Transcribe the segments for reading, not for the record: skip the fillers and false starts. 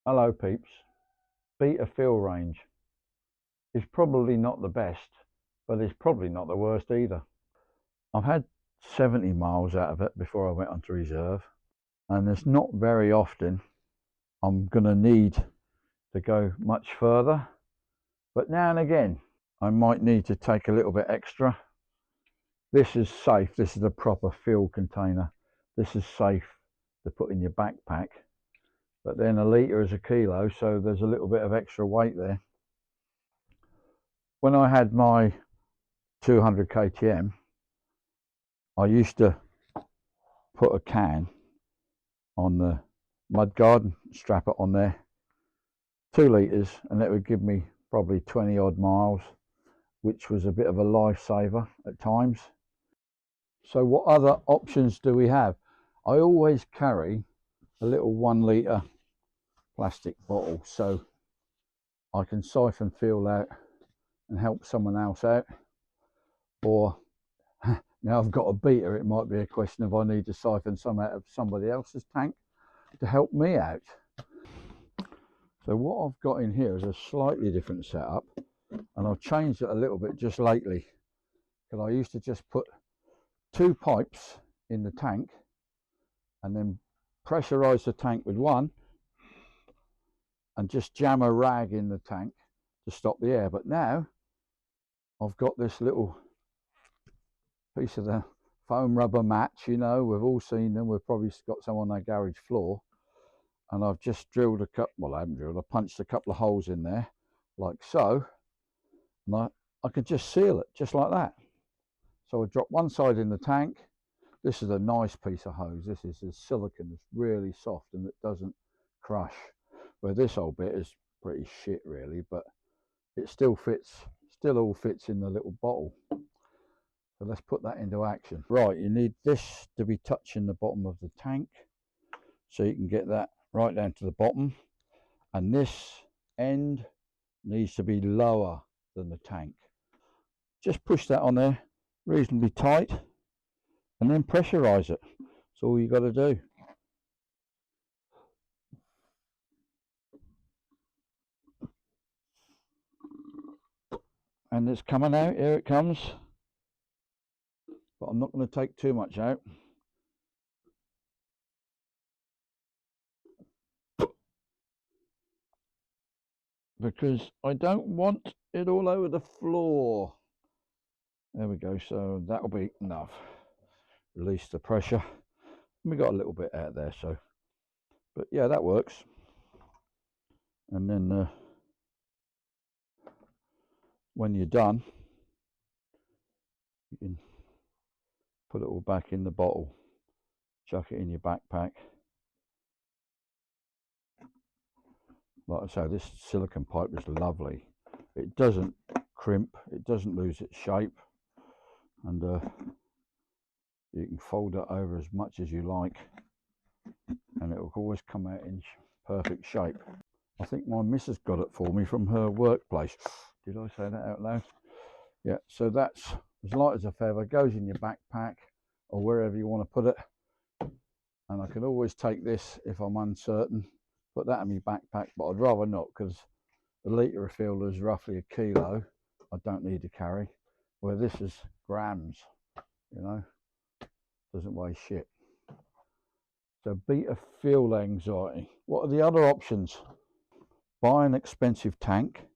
Hello peeps. Beta fill range is probably not the best, but it's probably not the worst either. I've had 70 miles out of it before I went onto reserve, and it's not very often I'm going to need to go much further, but now and again I might need to take a little bit extra. This is safe. This is a proper fill container. This is safe to put in your backpack, but then a litre is a kilo, so there's a little bit of extra weight there. When I had my 200 KTM, I used to put a can on the mudguard, strap it on there, 2 litres, and it would give me probably 20 odd miles, which was a bit of a lifesaver at times. So what other options do we have? I always carry a little 1 litre plastic bottle so I can siphon fuel out and help someone else out. Or now I've got a beta, it might be a question of I need to siphon some out of somebody else's tank to help me out. So what I've got in here is a slightly different setup, and I've changed it a little bit just lately, because I used to just put 2 pipes in the tank and then pressurize the tank with one and just jam a rag in the tank to stop the air. But now I've got this little piece of the foam rubber mats, you know, we've all seen them, we've probably got some on our garage floor, and I've just drilled a couple, well I haven't drilled, I punched a couple of holes in there like so, and I could just seal it just like that. So I drop one side in the tank. This is a nice piece of hose. This is a silicone, it's really soft and it doesn't crush, where this old bit is pretty shit really, but it still fits, still all fits in the little bottle. So let's put that into action. Right, you need this to be touching the bottom of the tank, so you can get that right down to the bottom, and this end needs to be lower than the tank. Just push that on there reasonably tight and then pressurize it. That's all you got to do. And it's coming out, here it comes, but I'm not going to take too much out. Because I don't want it all over the floor. There we go, so that'll be enough. Release the pressure. We got a little bit out there, so, but yeah, that works. And then when you're done, you can put it all back in the bottle, chuck it in your backpack. Like I say, this silicone pipe is lovely. It doesn't crimp, it doesn't lose its shape, and you can fold it over as much as you like, and it will always come out in perfect shape. I think my missus got it for me from her workplace. Did I say that out loud? Yeah, so that's as light as a feather, goes in your backpack or wherever you want to put it. And I can always take this if I'm uncertain, put that in my backpack, but I'd rather not, because the litre of fuel is roughly a kilo. I don't need to carry, where this is grams, you know, doesn't weigh shit. So beta fuel anxiety. What are the other options? Buy an expensive tank.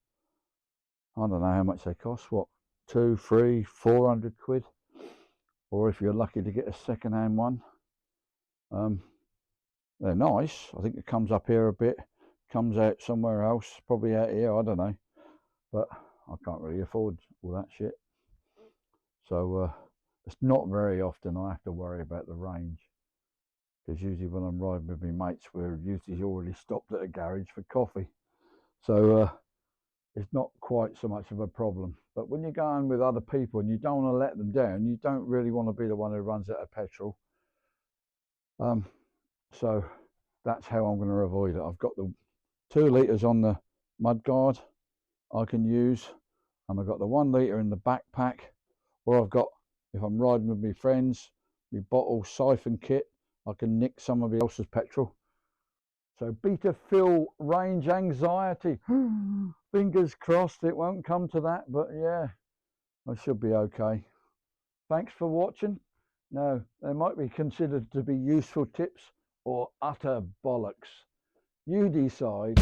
I don't know how much they cost, what, 200, 300, 400 quid? Or if you're lucky to get a second-hand one. They're nice. I think it comes up here a bit, comes out somewhere else, probably out here, I don't know. But I can't really afford all that shit. So it's not very often I have to worry about the range, because usually when I'm riding with my mates, we're usually already stopped at a garage for coffee. So it's not quite so much of a problem. But when you're going with other people and you don't want to let them down, you don't really want to be the one who runs out of petrol. So that's how I'm going to avoid it. I've got the 2 litres on the mudguard I can use, and I've got the 1 litre in the backpack, or I've got, if I'm riding with my friends, my bottle siphon kit, I can nick somebody else's petrol. So beta fill range anxiety. Fingers crossed it won't come to that, but yeah, I should be okay. Thanks for watching. Now, they might be considered to be useful tips or utter bollocks. You decide.